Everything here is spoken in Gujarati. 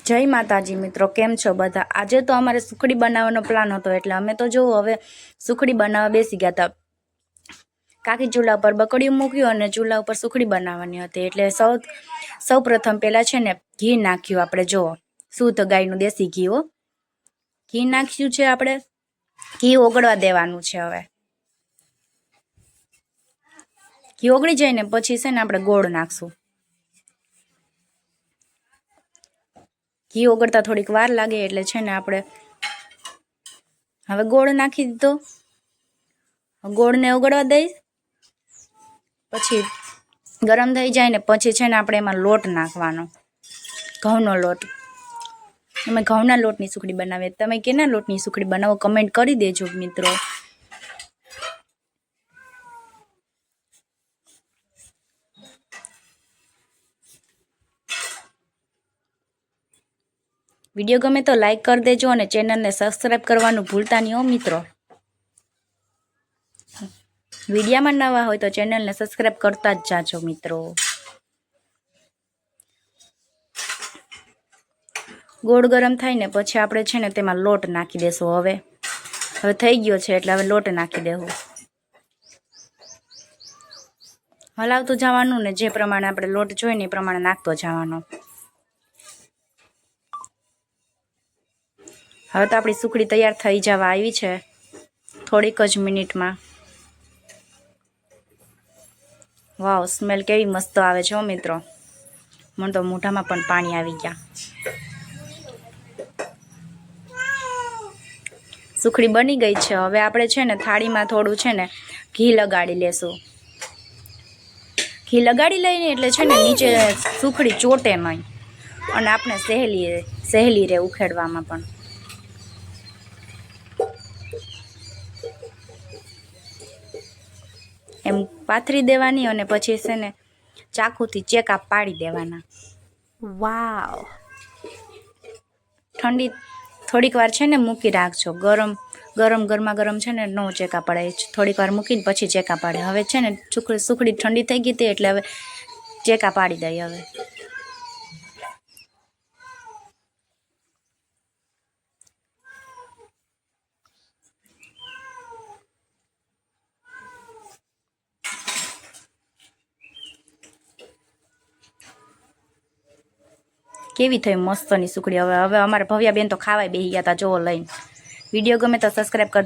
જય માતાજી મિત્રો, કેમ છો બધા? આજે તો અમારે સુખડી બનાવવાનો પ્લાન હતો, એટલે અમે તો જો હવે સુખડી બનાવવા બેસી ગયા હતા. કાકી ચૂલા પર બકડિયું મૂક્યું અને ચૂલા ઉપર સુખડી બનાવવાની હતી. એટલે સૌ પ્રથમ પહેલાં છે ને ઘી નાખ્યું. આપણે જો શુદ્ધ ગાયનું દેશી ઘી ઘી નાખ્યું છે. આપણે ઘી ઓગળવા દેવાનું છે. હવે ઘી ઓગળી જાય ને પછી છે ને આપણે ગોળ નાખશું. ઘી ઓગળતા થોડીક વાર લાગે એટલે છે ને આપણે હવે ગોળ નાખી દીધો. ગોળને ઓગળવા દઈ, પછી ગરમ થઈ જાય ને પછી છે ને આપણે એમાં લોટ નાખવાનો, ઘઉંનો લોટ. અમે ઘઉંના લોટની સુખડી બનાવીએ. તમે કેના લોટની સુખડી બનાવો કમેન્ટ કરી દેજો મિત્રો. વિડીયો ગમે તો લાઈક કરી દેજો અને ચેનલને સબસ્ક્રાઈબ કરવાનું ભૂલતા નહીં હો મિત્રો. વિડીયામાં નવા હોય તો ચેનલને સબસ્ક્રાઈબ કરતા જ જાજો મિત્રો. ગોળ ગરમ થાય ને પછી આપણે છે ને તેમાં લોટ નાખી દેશું. હવે થઈ ગયો છે એટલે હવે લોટ નાખી દેવું. હલાવતું જવાનું ને જે પ્રમાણે આપણે લોટ જોઈને એ પ્રમાણે નાખતો જવાનો. હવે તો આપણી સુખડી તૈયાર થઈ જવા આવી છે થોડીક જ મિનિટમાં. વાવ, સ્મેલ કેવી મસ્ત આવે છે મિત્રો. મને તો મોઢામાં પણ પાણી આવી ગયા. સુખડી બની ગઈ છે. હવે આપણે છે ને થાળીમાં થોડું છે ને ઘી લગાડી લેશું. ઘી લગાડી લઈને એટલે છે ને નીચે સુખડી ચોટે નહીં અને આપણે સહેલી રહે ઉખેડવામાં પણ. એમ પાથરી દેવાની અને પછી છે ને ચાકુથી ચેકા પાડી દેવાના. વાવ, ઠંડી થોડીક વાર છે ને મૂકી રાખજો. ગરમા ગરમ છે ને નો ચેકા પડે. થોડીક વાર મૂકીને પછી ચેકા પાડે. હવે છે ને સુખડી ઠંડી થઈ ગઈ હતી એટલે હવે ચેકા પાડી દઈએ. હવે કેવી થઈ મસ્તની સુખડી. હવે અમારા ભવ્યા બેન તો ખાવાય બેસી ગયા હતા જોવો લઈને. વિડીયો ગમે તો સબસ્ક્રાઈબ કરી